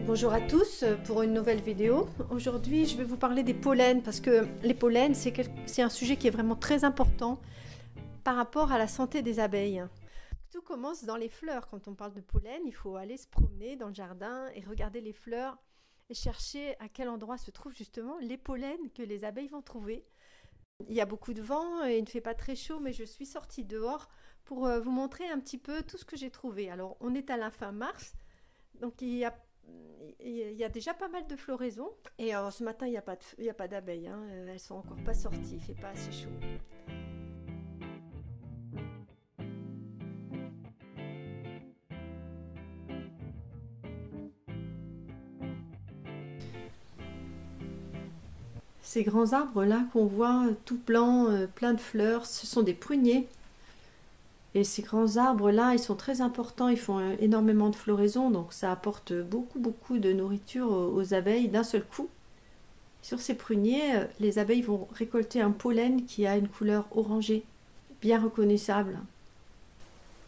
Bonjour à tous pour une nouvelle vidéo. Aujourd'hui, je vais vous parler des pollens parce que les pollens, c'est un sujet qui est vraiment très important par rapport à la santé des abeilles. Tout commence dans les fleurs. Quand on parle de pollen, il faut aller se promener dans le jardin et regarder les fleurs et chercher à quel endroit se trouvent justement les pollens que les abeilles vont trouver. Il y a beaucoup de vent et il ne fait pas très chaud, mais je suis sortie dehors pour vous montrer un petit peu tout ce que j'ai trouvé. Alors, on est à la fin mars, donc il y a déjà pas mal de floraison. Et ce matin, il n'y a pas d'abeilles, hein. Elles sont encore pas sorties, il fait pas assez chaud. Ces grands arbres là qu'on voit tout blancs, plein de fleurs, ce sont des pruniers. Et ces grands arbres là, ils sont très importants, ils font énormément de floraison, donc ça apporte beaucoup de nourriture aux abeilles d'un seul coup. Sur ces pruniers, les abeilles vont récolter un pollen qui a une couleur orangée, bien reconnaissable.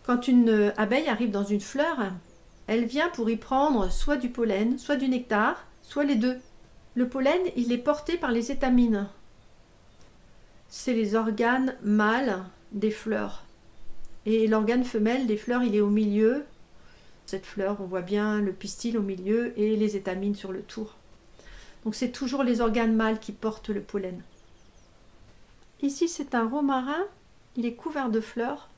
Quand une abeille arrive dans une fleur, elle vient pour y prendre soit du pollen, soit du nectar, soit les deux. Le pollen, il est porté par les étamines. C'est les organes mâles des fleurs. Et l'organe femelle des fleurs, il est au milieu. Cette fleur, on voit bien le pistil au milieu et les étamines sur le tour. Donc c'est toujours les organes mâles qui portent le pollen. Ici, c'est un romarin. Il est couvert de fleurs.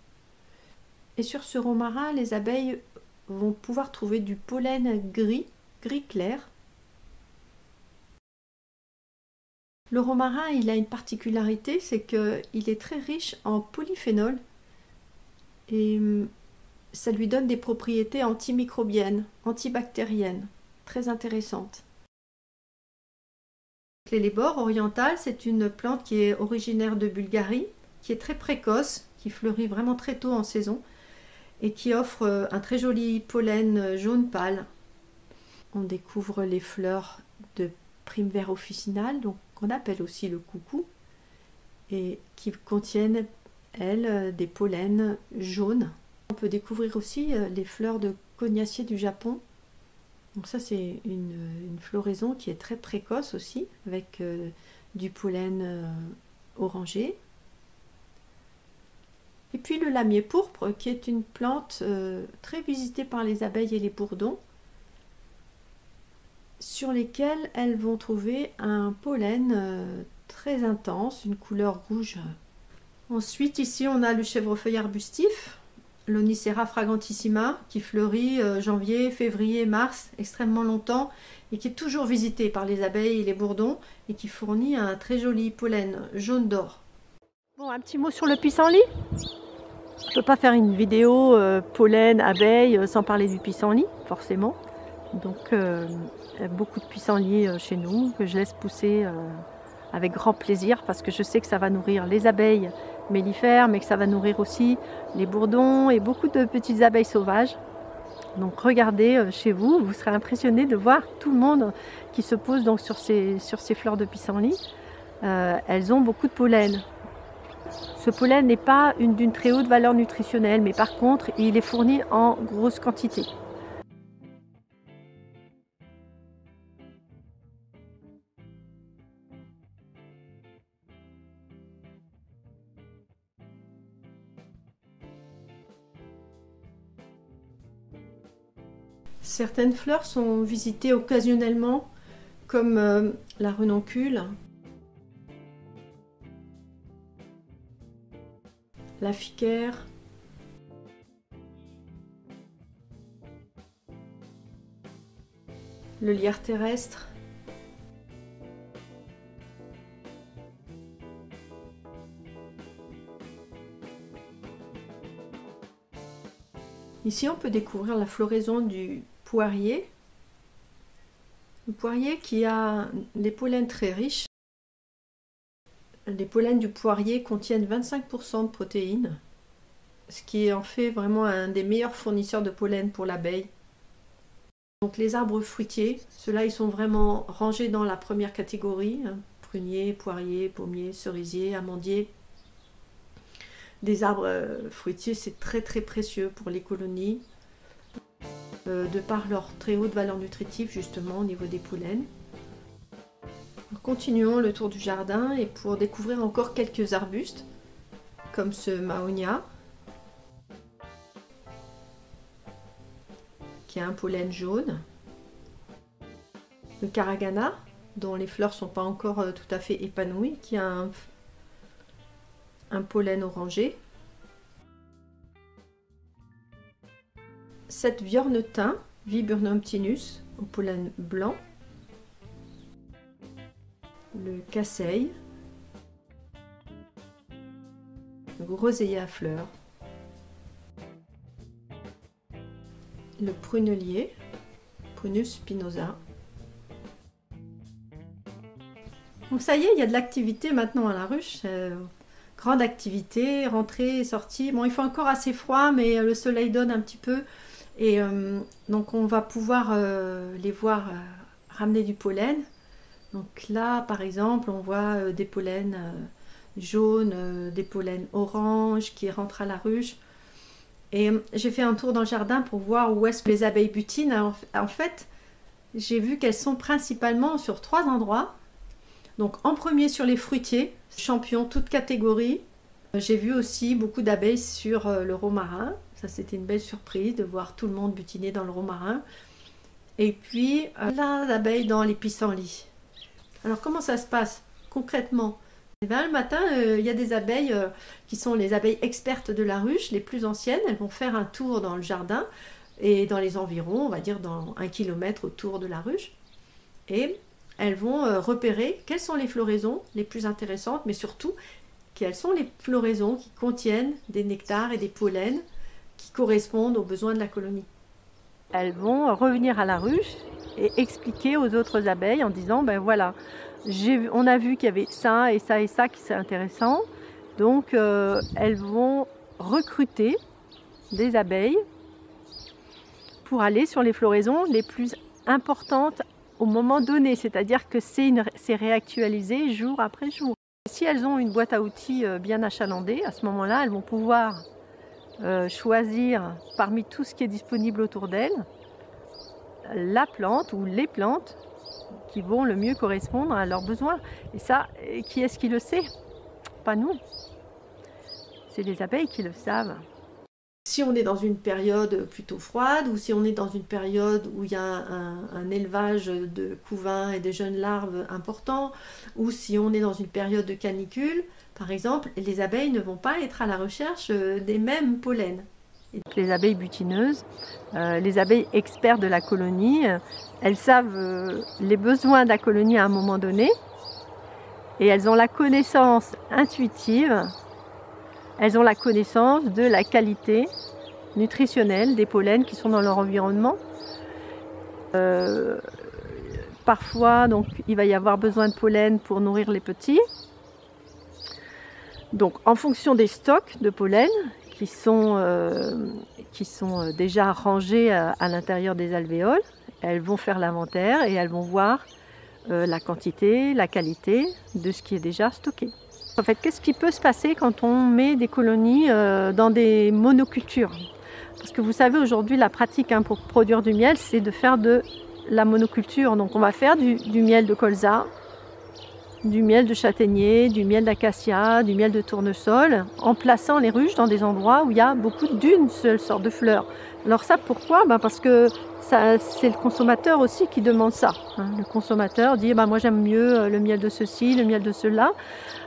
Et sur ce romarin, les abeilles vont pouvoir trouver du pollen gris clair. Le romarin, il a une particularité, c'est qu'il est très riche en polyphénol. Et ça lui donne des propriétés antimicrobiennes, antibactériennes, très intéressantes. L'hellebore oriental, c'est une plante qui est originaire de Bulgarie, qui est très précoce, qui fleurit vraiment très tôt en saison et qui offre un très joli pollen jaune pâle. On découvre les fleurs de primevère officinale, donc qu'on appelle aussi le coucou, et qui contiennent elles, des pollens jaunes. On peut découvrir aussi les fleurs de cognacier du Japon. Donc ça, c'est une floraison qui est très précoce aussi, avec du pollen orangé. Et puis le lamier pourpre, qui est une plante très visitée par les abeilles et les bourdons, sur lesquelles elles vont trouver un pollen très intense, une couleur rouge. Ensuite, ici, on a le chèvrefeuille arbustif, l'Onicera fragrantissima, qui fleurit janvier, février, mars, extrêmement longtemps, et qui est toujours visité par les abeilles et les bourdons, et qui fournit un très joli pollen jaune d'or. Bon, un petit mot sur le pissenlit. Je ne peux pas faire une vidéo pollen, abeilles, sans parler du pissenlit, forcément. Donc, il y a beaucoup de pissenlits chez nous, que je laisse pousser avec grand plaisir, parce que je sais que ça va nourrir les abeilles mellifères, mais que ça va nourrir aussi les bourdons et beaucoup de petites abeilles sauvages. Donc regardez chez vous, vous serez impressionné de voir tout le monde qui se pose donc sur ces fleurs de pissenlit. Elles ont beaucoup de pollen. Ce pollen n'est pas d'une très haute valeur nutritionnelle, mais par contre, il est fourni en grosse quantité. Certaines fleurs sont visitées occasionnellement, comme la renoncule, la ficaire, le lierre terrestre, ici on peut découvrir la floraison du poirier. Le poirier qui a des pollens très riches. Les pollens du poirier contiennent 25% de protéines, ce qui en fait vraiment un des meilleurs fournisseurs de pollen pour l'abeille. Donc les arbres fruitiers, ceux-là ils sont vraiment rangés dans la première catégorie, hein, pruniers, poiriers, pommiers, cerisiers, amandiers. Des arbres fruitiers, c'est très précieux pour les colonies. de par leur très haute valeur nutritive justement au niveau des pollens. Continuons le tour du jardin et pour découvrir encore quelques arbustes comme ce Mahonia qui a un pollen jaune, le Caragana dont les fleurs ne sont pas encore tout à fait épanouies, qui a un pollen orangé, cette Viornetin, Viburnum tinus au pollen blanc, le Casseille, le Groseillier à fleurs, le Prunelier, Prunus spinosa. Donc ça y est, il y a de l'activité maintenant à la ruche, grande activité, rentrée, sortie. Bon, il fait encore assez froid, mais le soleil donne un petit peu. Et donc on va pouvoir les voir ramener du pollen. Donc là, par exemple, on voit des pollens jaunes, des pollens orange qui rentrent à la ruche. Et j'ai fait un tour dans le jardin pour voir où est-ce que les abeilles butinent. Alors, en fait, j'ai vu qu'elles sont principalement sur 3 endroits. Donc en premier sur les fruitiers, champions toutes catégories. J'ai vu aussi beaucoup d'abeilles sur le romarin. Ça, c'était une belle surprise de voir tout le monde butiner dans le romarin. Et puis plein d'abeilles dans les pissenlits. Alors comment ça se passe concrètement? Eh bien, le matin, il y a des abeilles qui sont les abeilles expertes de la ruche, les plus anciennes. Elles vont faire un tour dans le jardin et dans les environs, on va dire dans 1 kilomètre autour de la ruche. Et elles vont repérer quelles sont les floraisons les plus intéressantes, mais surtout quelles sont les floraisons qui contiennent des nectars et des pollens qui correspondent aux besoins de la colonie. Elles vont revenir à la ruche et expliquer aux autres abeilles en disant ben voilà, on a vu qu'il y avait ça et ça et ça qui c'est intéressant. Donc elles vont recruter des abeilles pour aller sur les floraisons les plus importantes au moment donné, c'est-à-dire que c'est réactualisé jour après jour. Si elles ont une boîte à outils bien achalandée, à ce moment-là, elles vont pouvoir choisir parmi tout ce qui est disponible autour d'elles la plante ou les plantes qui vont le mieux correspondre à leurs besoins. Et ça, qui est-ce qui le sait? Pas nous. C'est les abeilles qui le savent. Si on est dans une période plutôt froide ou si on est dans une période où il y a un élevage de couvains et de jeunes larves important, ou si on est dans une période de canicule, par exemple, les abeilles ne vont pas être à la recherche des mêmes pollens. Les abeilles butineuses, les abeilles experts de la colonie, elles savent les besoins de la colonie à un moment donné et elles ont la connaissance intuitive. Elles ont la connaissance de la qualité nutritionnelle des pollens qui sont dans leur environnement. Parfois, donc, il va y avoir besoin de pollen pour nourrir les petits. Donc, en fonction des stocks de pollen qui sont déjà rangés à l'intérieur des alvéoles, elles vont faire l'inventaire et elles vont voir la quantité, la qualité de ce qui est déjà stocké. En fait, qu'est-ce qui peut se passer quand on met des colonies dans des monocultures? Parce que vous savez, aujourd'hui, la pratique pour produire du miel, c'est de faire de la monoculture. Donc, on va faire du miel de colza, du miel de châtaignier, du miel d'acacia, du miel de tournesol, en plaçant les ruches dans des endroits où il y a beaucoup d'une seule sorte de fleurs. Alors ça, pourquoi? Parce que c'est le consommateur aussi qui demande ça. Le consommateur dit moi j'aime mieux le miel de ceci, le miel de cela.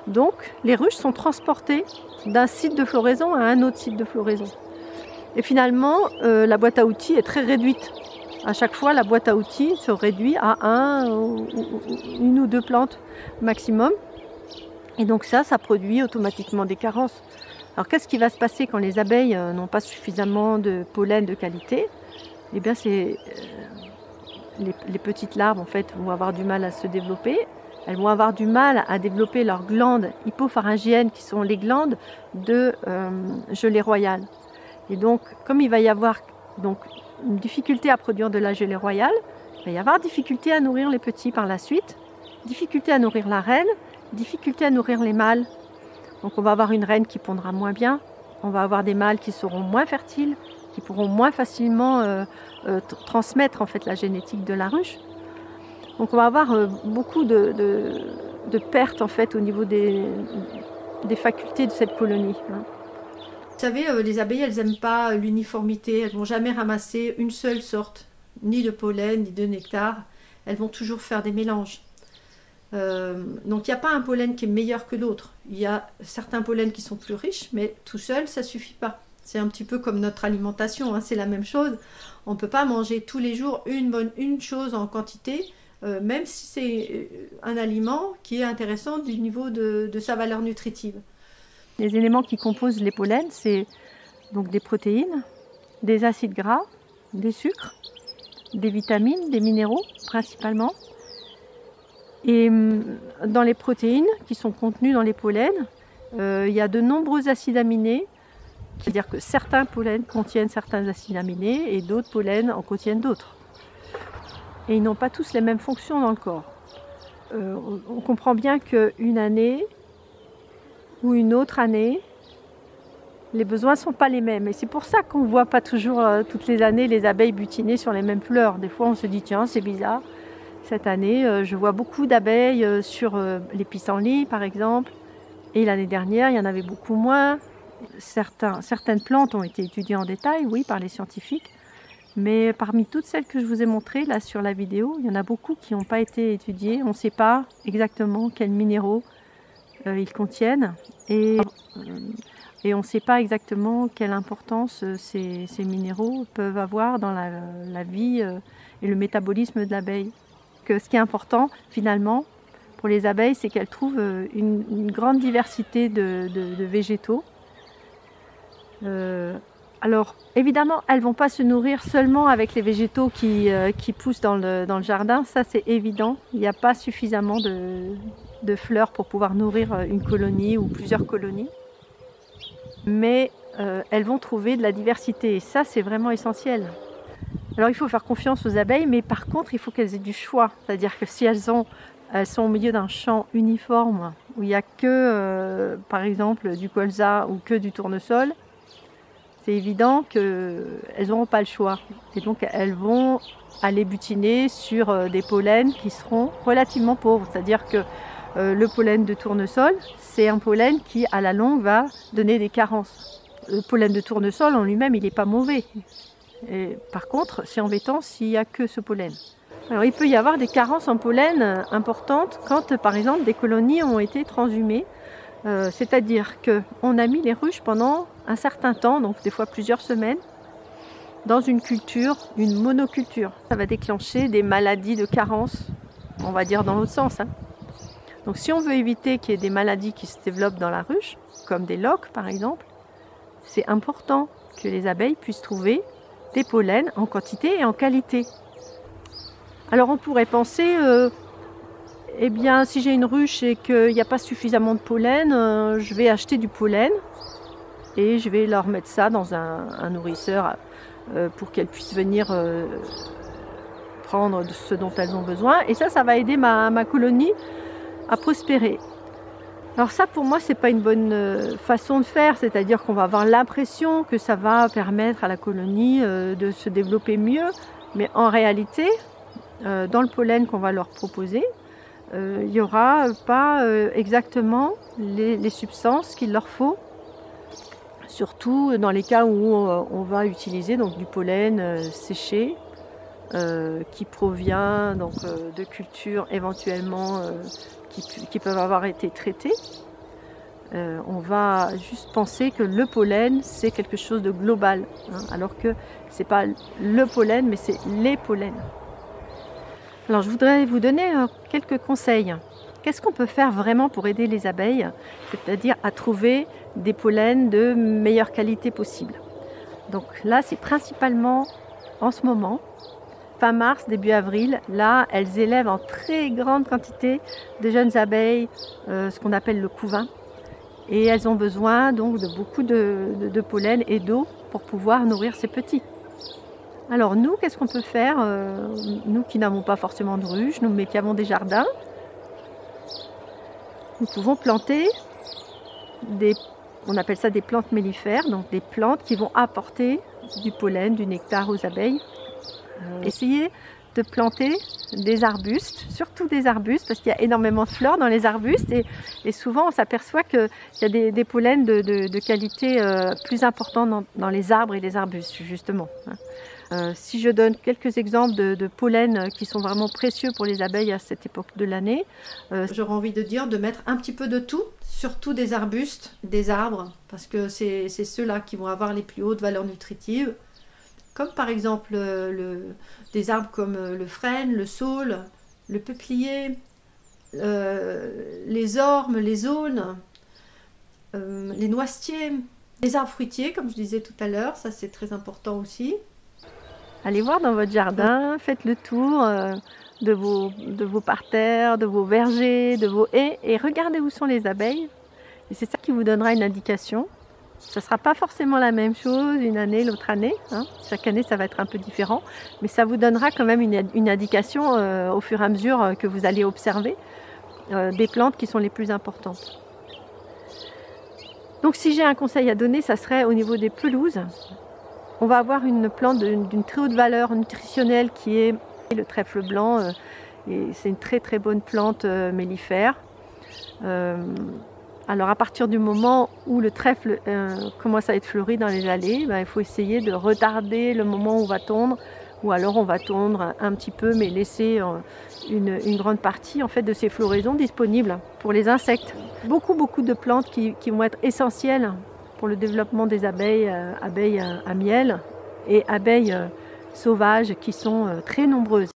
Donc les ruches sont transportées d'un site de floraison à un autre site de floraison. Et finalement, la boîte à outils est très réduite. À chaque fois, la boîte à outils se réduit à une ou deux plantes maximum. Et donc ça produit automatiquement des carences. Alors qu'est-ce qui va se passer quand les abeilles n'ont pas suffisamment de pollen de qualité? Eh bien, les petites larves en fait, vont avoir du mal à se développer. Elles vont avoir du mal à développer leurs glandes hypopharyngiennes qui sont les glandes de gelée royale. Et donc, comme il va y avoir une difficulté à produire de la gelée royale, il va y avoir difficulté à nourrir les petits par la suite, difficulté à nourrir la reine, difficulté à nourrir les mâles. Donc on va avoir une reine qui pondra moins bien, on va avoir des mâles qui seront moins fertiles, qui qui pourront moins facilement transmettre en fait la génétique de la ruche. Donc on va avoir beaucoup de pertes en fait au niveau des facultés de cette colonie. Vous savez, les abeilles, elles n'aiment pas l'uniformité, elles ne vont jamais ramasser une seule sorte, ni de pollen, ni de nectar, elles vont toujours faire des mélanges. Donc il n'y a pas un pollen qui est meilleur que l'autre. Il y a certains pollens qui sont plus riches, mais tout seul, ça ne suffit pas. C'est un petit peu comme notre alimentation, hein, c'est la même chose. On ne peut pas manger tous les jours une chose en quantité, même si c'est un aliment qui est intéressant du niveau de sa valeur nutritive. Les éléments qui composent les pollens, c'est donc des protéines, des acides gras, des sucres, des vitamines, des minéraux principalement. Et dans les protéines qui sont contenues dans les pollens, il y a de nombreux acides aminés, c'est-à-dire que certains pollens contiennent certains acides aminés et d'autres pollens en contiennent d'autres. Et ils n'ont pas tous les mêmes fonctions dans le corps. On comprend bien qu'une année ou une autre année, les besoins ne sont pas les mêmes. Et c'est pour ça qu'on ne voit pas toujours toutes les années les abeilles butiner sur les mêmes fleurs. Des fois on se dit tiens c'est bizarre. Cette année, je vois beaucoup d'abeilles sur les pissenlits, par exemple. Et l'année dernière, il y en avait beaucoup moins. Certaines plantes ont été étudiées en détail, oui, par les scientifiques. Mais parmi toutes celles que je vous ai montrées, là, sur la vidéo, il y en a beaucoup qui n'ont pas été étudiées. On ne sait pas exactement quels minéraux ils contiennent. Et on ne sait pas exactement quelle importance ces minéraux peuvent avoir dans la vie et le métabolisme de l'abeille. Ce qui est important finalement pour les abeilles, c'est qu'elles trouvent une grande diversité de végétaux. Alors évidemment, elles ne vont pas se nourrir seulement avec les végétaux qui poussent dans le jardin, ça c'est évident. Il n'y a pas suffisamment de fleurs pour pouvoir nourrir une colonie ou plusieurs colonies. Mais elles vont trouver de la diversité et ça c'est vraiment essentiel. Alors il faut faire confiance aux abeilles, mais par contre il faut qu'elles aient du choix. C'est-à-dire que si elles sont au milieu d'un champ uniforme où il n'y a que par exemple du colza ou que du tournesol, c'est évident qu'elles n'auront pas le choix. Et donc elles vont aller butiner sur des pollens qui seront relativement pauvres. C'est-à-dire que le pollen de tournesol, c'est un pollen qui à la longue va donner des carences. Le pollen de tournesol en lui-même, il n'est pas mauvais. Et par contre, c'est embêtant s'il n'y a que ce pollen. Alors il peut y avoir des carences en pollen importantes quand par exemple des colonies ont été transhumées. C'est-à-dire qu'on a mis les ruches pendant un certain temps, donc des fois plusieurs semaines, dans une culture, une monoculture. Ça va déclencher des maladies de carence, on va dire dans l'autre sens. Donc si on veut éviter qu'il y ait des maladies qui se développent dans la ruche, comme des loques par exemple, c'est important que les abeilles puissent trouver des pollens en quantité et en qualité. Alors on pourrait penser, eh bien si j'ai une ruche et qu'il n'y a pas suffisamment de pollen, je vais acheter du pollen et je vais leur mettre ça dans un nourrisseur pour qu'elles puissent venir prendre ce dont elles ont besoin. Et ça va aider ma colonie à prospérer. Alors ça pour moi c'est pas une bonne façon de faire, c'est-à-dire qu'on va avoir l'impression que ça va permettre à la colonie de se développer mieux, mais en réalité dans le pollen qu'on va leur proposer, il n'y aura pas exactement les substances qu'il leur faut, surtout dans les cas où on va utiliser donc, du pollen séché qui provient donc, de cultures éventuellement qui peuvent avoir été traitées. On va juste penser que le pollen c'est quelque chose de global, alors que c'est pas le pollen mais c'est les pollens. Alors je voudrais vous donner quelques conseils. Qu'est-ce qu'on peut faire vraiment pour aider les abeilles, c'est-à-dire à trouver des pollens de meilleure qualité possible. Donc là c'est principalement en ce moment, fin mars, début avril, là elles élèvent en très grande quantité de jeunes abeilles, ce qu'on appelle le couvain. Et elles ont besoin donc de beaucoup de pollen et d'eau pour pouvoir nourrir ces petits. Alors nous, qu'est-ce qu'on peut faire, nous qui n'avons pas forcément de ruches, mais qui avons des jardins, nous pouvons planter on appelle ça des plantes mellifères, donc des plantes qui vont apporter du pollen, du nectar aux abeilles. Essayez de planter des arbustes, surtout des arbustes, parce qu'il y a énormément de fleurs dans les arbustes et souvent on s'aperçoit qu'il y a des pollens de qualité plus importante dans les arbres et les arbustes, justement. Si je donne quelques exemples de pollens qui sont vraiment précieux pour les abeilles à cette époque de l'année, j'aurais envie de dire de mettre un petit peu de tout, surtout des arbustes, des arbres, parce que c'est ceux-là qui vont avoir les plus hautes valeurs nutritives. Comme par exemple des arbres comme le frêne, le saule, le peuplier, les ormes, les aunes, les noisetiers, les arbres fruitiers, comme je disais tout à l'heure, ça c'est très important aussi. Allez voir dans votre jardin, faites le tour de vos parterres, de vos vergers, de vos haies et regardez où sont les abeilles. Et c'est ça qui vous donnera une indication. Ça ne sera pas forcément la même chose une année, l'autre année. Chaque année, ça va être un peu différent. Mais ça vous donnera quand même une indication au fur et à mesure que vous allez observer des plantes qui sont les plus importantes. Donc si j'ai un conseil à donner, ça serait au niveau des pelouses. On va avoir une plante d'une très haute valeur nutritionnelle qui est le trèfle blanc. Et c'est une très très bonne plante mellifère. Alors à partir du moment où le trèfle commence à être fleuri dans les allées, il faut essayer de retarder le moment où on va tondre, ou alors on va tondre un petit peu mais laisser une grande partie en fait, de ces floraisons disponibles pour les insectes. Beaucoup de plantes qui vont être essentielles pour le développement des abeilles, abeilles à miel et abeilles sauvages qui sont très nombreuses.